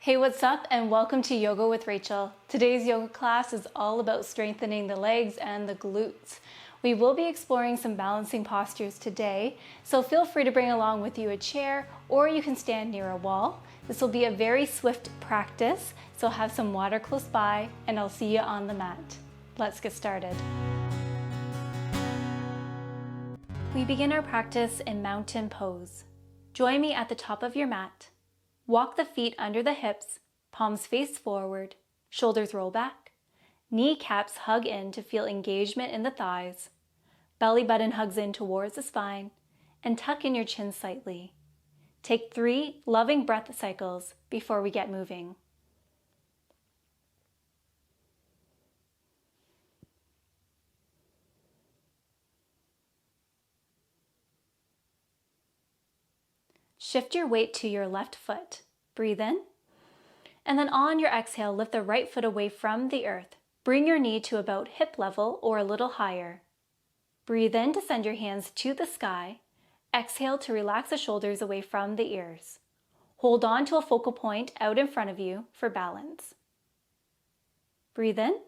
Hey, what's up, and welcome to Yoga with Rachel. Today's yoga class is all about strengthening the legs and the glutes. We will be exploring some balancing postures today, so feel free to bring along with you a chair or you can stand near a wall. This will be a very swift practice, so have some water close by and I'll see you on the mat. Let's get started. We begin our practice in mountain pose. Join me at the top of your mat. Walk the feet under the hips, palms face forward, shoulders roll back, kneecaps hug in to feel engagement in the thighs, belly button hugs in towards the spine, and tuck in your chin slightly. Take 3 loving breath cycles before we get moving. Shift your weight to your left foot. Breathe in. And then on your exhale, lift the right foot away from the earth. Bring your knee to about hip level or a little higher. Breathe in to send your hands to the sky. Exhale to relax the shoulders away from the ears. Hold on to a focal point out in front of you for balance. Breathe in.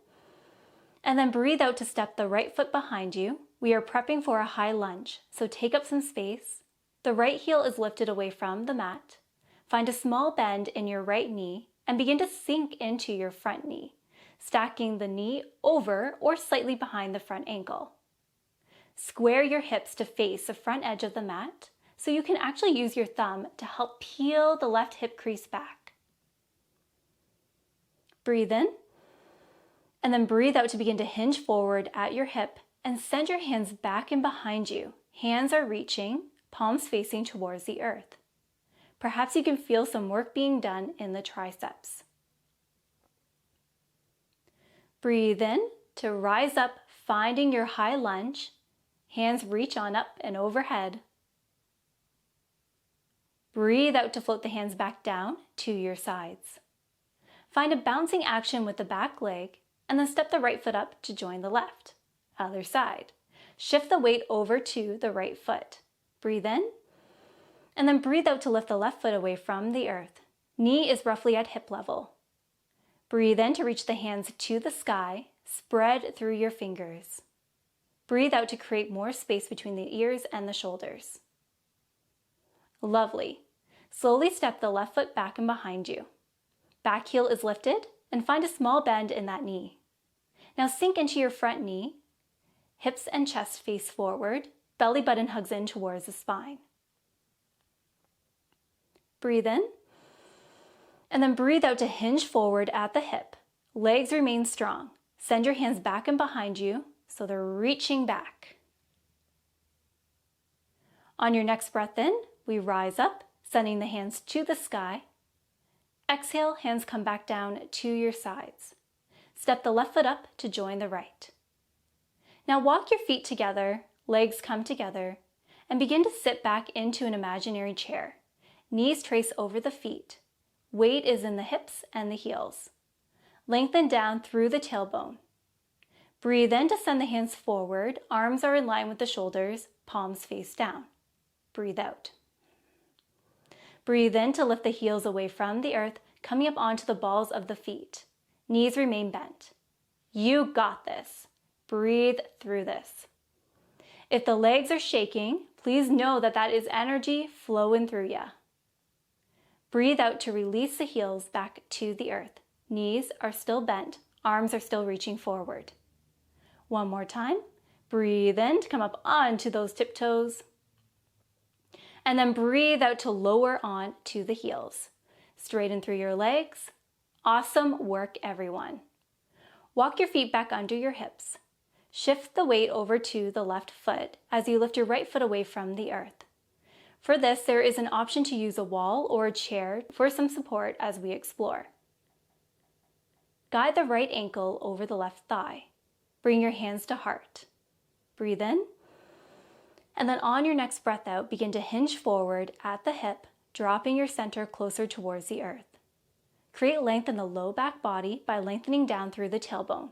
And then breathe out to step the right foot behind you. We are prepping for a high lunge, so take up some space. The right heel is lifted away from the mat. Find a small bend in your right knee and begin to sink into your front knee, stacking the knee over or slightly behind the front ankle. Square your hips to face the front edge of the mat so you can actually use your thumb to help peel the left hip crease back. Breathe in, and then breathe out to begin to hinge forward at your hip and send your hands back and behind you. Hands are reaching, palms facing towards the earth. Perhaps you can feel some work being done in the triceps. Breathe in to rise up, finding your high lunge. Hands reach on up and overhead. Breathe out to float the hands back down to your sides. Find a bouncing action with the back leg and then step the right foot up to join the left. Other side. Shift the weight over to the right foot. Breathe in, and then breathe out to lift the left foot away from the earth. Knee is roughly at hip level. Breathe in to reach the hands to the sky, spread through your fingers. Breathe out to create more space between the ears and the shoulders. Lovely. Slowly step the left foot back and behind you. Back heel is lifted, and find a small bend in that knee. Now sink into your front knee, hips and chest face forward, belly button hugs in towards the spine. Breathe in, and then breathe out to hinge forward at the hip. Legs remain strong. Send your hands back and behind you so they're reaching back. On your next breath in, we rise up, sending the hands to the sky. Exhale, hands come back down to your sides. Step the left foot up to join the right. Now walk your feet together, legs come together, and begin to sit back into an imaginary chair. Knees trace over the feet. Weight is in the hips and the heels. Lengthen down through the tailbone. Breathe in to send the hands forward. Arms are in line with the shoulders, palms face down. Breathe out. Breathe in to lift the heels away from the earth, coming up onto the balls of the feet. Knees remain bent. You got this. Breathe through this. If the legs are shaking, please know that that is energy flowing through you. Breathe out to release the heels back to the earth. Knees are still bent, arms are still reaching forward. One more time. Breathe in to come up onto those tiptoes. And then breathe out to lower on to the heels. Straighten through your legs. Awesome work, everyone. Walk your feet back under your hips. Shift the weight over to the left foot as you lift your right foot away from the earth. For this, there is an option to use a wall or a chair for some support as we explore. Guide the right ankle over the left thigh. Bring your hands to heart. Breathe in. And then on your next breath out, begin to hinge forward at the hip, dropping your center closer towards the earth. Create length in the low back body by lengthening down through the tailbone.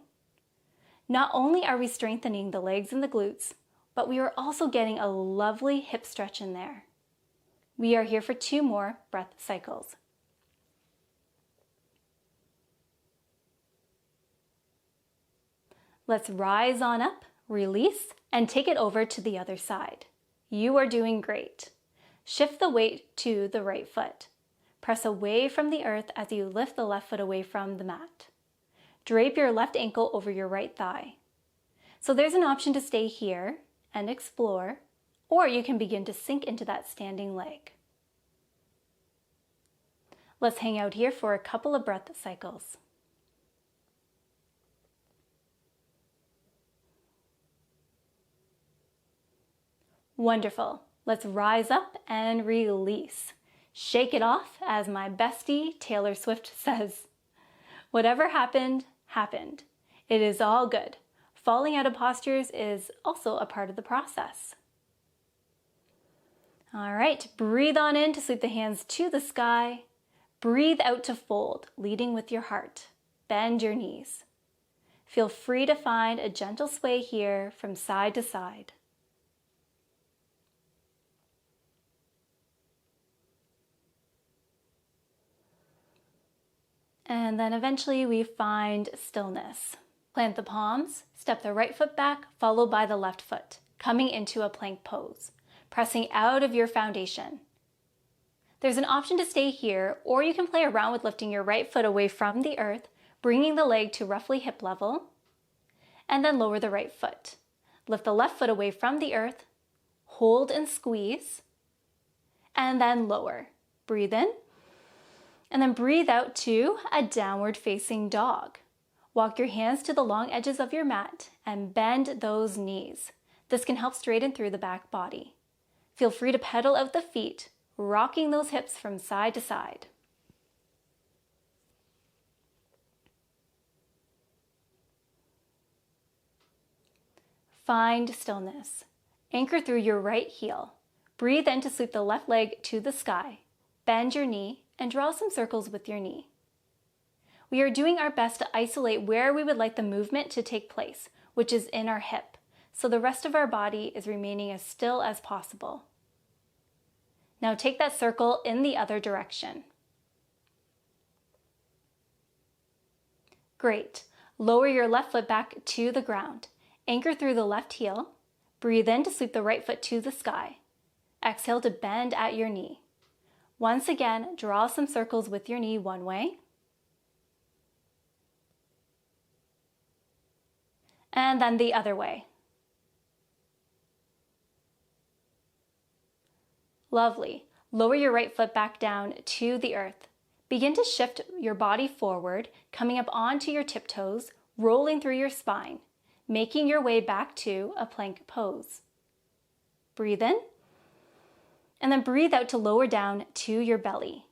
Not only are we strengthening the legs and the glutes, but we are also getting a lovely hip stretch in there. We are here for 2 more breath cycles. Let's rise on up, release, and take it over to the other side. You are doing great. Shift the weight to the right foot. Press away from the earth as you lift the left foot away from the mat. Drape your left ankle over your right thigh. So there's an option to stay here and explore, or you can begin to sink into that standing leg. Let's hang out here for a couple of breath cycles. Wonderful. Let's rise up and release. Shake it off, as my bestie Taylor Swift says. Whatever happened, happened. It is all good. Falling out of postures is also a part of the process. All right, breathe on in to sweep the hands to the sky. Breathe out to fold, leading with your heart. Bend your knees. Feel free to find a gentle sway here from side to side. And then eventually we find stillness. Plant the palms, step the right foot back, followed by the left foot, coming into a plank pose, pressing out of your foundation. There's an option to stay here, or you can play around with lifting your right foot away from the earth, bringing the leg to roughly hip level, and then lower the right foot. Lift the left foot away from the earth, hold and squeeze, and then lower. Breathe in, and then breathe out to a downward facing dog. Walk your hands to the long edges of your mat and bend those knees. This can help straighten through the back body. Feel free to pedal out the feet, rocking those hips from side to side. Find stillness. Anchor through your right heel. Breathe in to sweep the left leg to the sky. Bend your knee and draw some circles with your knee. We are doing our best to isolate where we would like the movement to take place, which is in our hip, so the rest of our body is remaining as still as possible. Now take that circle in the other direction. Great. Lower your left foot back to the ground. Anchor through the left heel. Breathe in to sweep the right foot to the sky. Exhale to bend at your knee. Once again, draw some circles with your knee one way. And then the other way. Lovely. Lower your right foot back down to the earth. Begin to shift your body forward, coming up onto your tiptoes, rolling through your spine, making your way back to a plank pose. Breathe in, and then breathe out to lower down to your belly.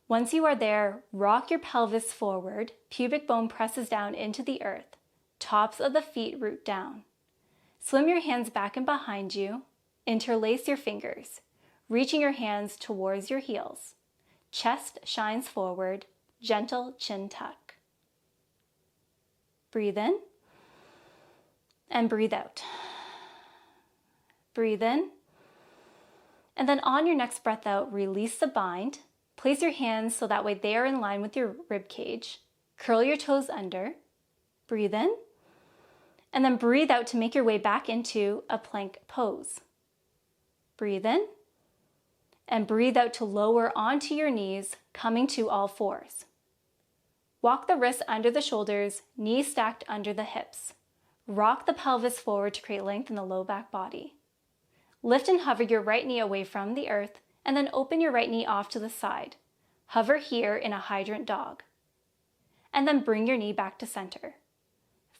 Once you are there, rock your pelvis forward, pubic bone presses down into the earth, tops of the feet root down. Swim your hands back and behind you, interlace your fingers, reaching your hands towards your heels. Chest shines forward, gentle chin tuck. Breathe in and breathe out. Breathe in, and then on your next breath out, release the bind. Place your hands so that way they are in line with your rib cage. Curl your toes under. Breathe in, and then breathe out to make your way back into a plank pose. Breathe in, and breathe out to lower onto your knees, coming to all fours. Walk the wrists under the shoulders, knees stacked under the hips. Rock the pelvis forward to create length in the low back body. Lift and hover your right knee away from the earth, and then open your right knee off to the side. Hover here in a hydrant dog. And then bring your knee back to center.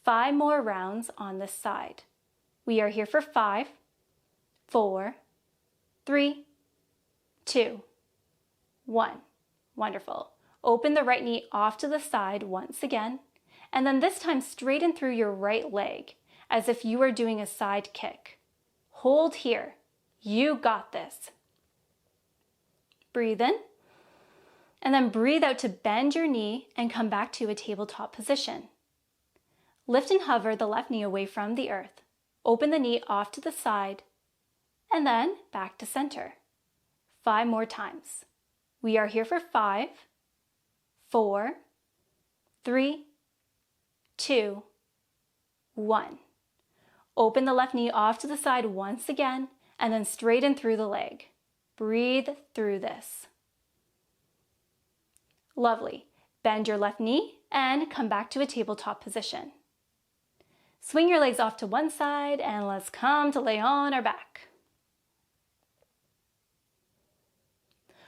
5 more rounds on this side. We are here for 5, 4, 3, 2, 1. Wonderful. Open the right knee off to the side once again, and then this time straighten through your right leg as if you are doing a side kick. Hold here. You got this. Breathe in, and then breathe out to bend your knee and come back to a tabletop position. Lift and hover the left knee away from the earth. Open the knee off to the side, and then back to center. 5 more times. We are here for 5, 4, 3, 2, 1. Open the left knee off to the side once again, and then straighten through the leg. Breathe through this. Lovely. Bend your left knee and come back to a tabletop position. Swing your legs off to one side and let's come to lay on our back.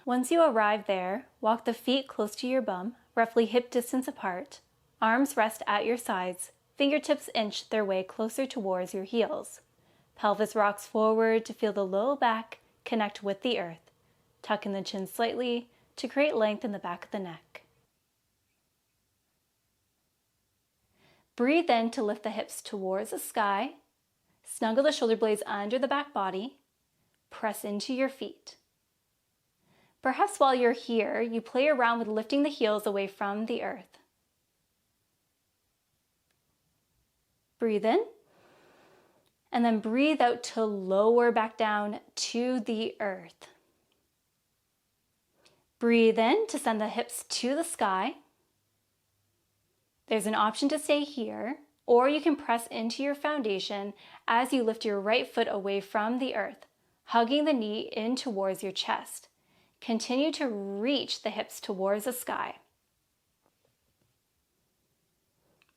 Once you arrive there, walk the feet close to your bum, roughly hip distance apart. Arms rest at your sides. Fingertips inch their way closer towards your heels. Pelvis rocks forward to feel the low back connect with the earth. Tuck in the chin slightly to create length in the back of the neck. Breathe in to lift the hips towards the sky. Snuggle the shoulder blades under the back body. Press into your feet. Perhaps while you're here, you play around with lifting the heels away from the earth. Breathe in, and then breathe out to lower back down to the earth. Breathe in to send the hips to the sky. There's an option to stay here, or you can press into your foundation as you lift your right foot away from the earth, hugging the knee in towards your chest. Continue to reach the hips towards the sky.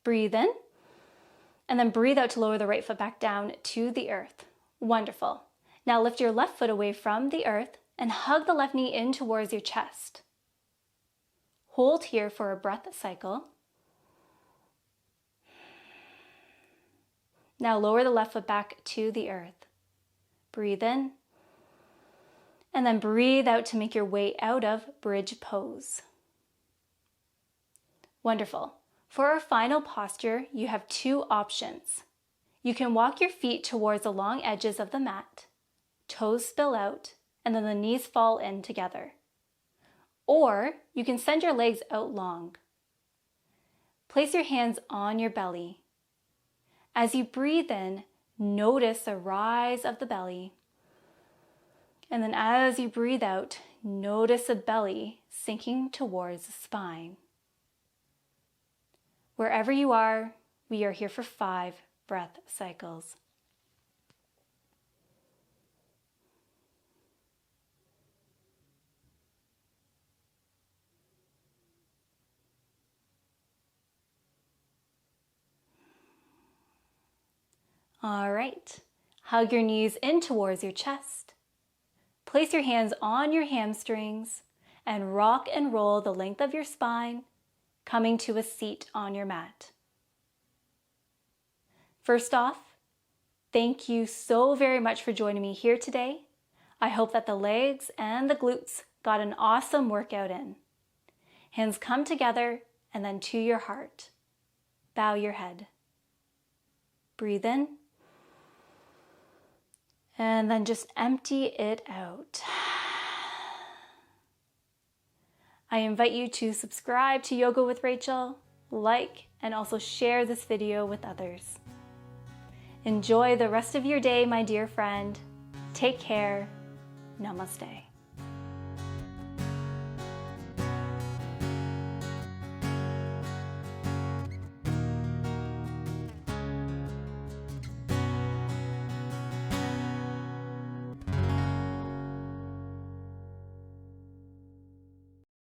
Breathe in, and then breathe out to lower the right foot back down to the earth. Wonderful. Now lift your left foot away from the earth and hug the left knee in towards your chest. Hold here for a breath cycle. Now lower the left foot back to the earth. Breathe in, and then breathe out to make your way out of bridge pose. Wonderful. For our final posture, you have two options. You can walk your feet towards the long edges of the mat, toes spill out, and then the knees fall in together. Or you can send your legs out long. Place your hands on your belly. As you breathe in, notice the rise of the belly. And then as you breathe out, notice the belly sinking towards the spine. Wherever you are, we are here for 5 breath cycles. All right, hug your knees in towards your chest. Place your hands on your hamstrings and rock and roll the length of your spine, coming to a seat on your mat. First off, thank you so very much for joining me here today. I hope that the legs and the glutes got an awesome workout in. Hands come together and then to your heart. Bow your head. Breathe in. And then just empty it out. I invite you to subscribe to Yoga with Rachel, like, and also share this video with others. Enjoy the rest of your day, my dear friend. Take care. Namaste.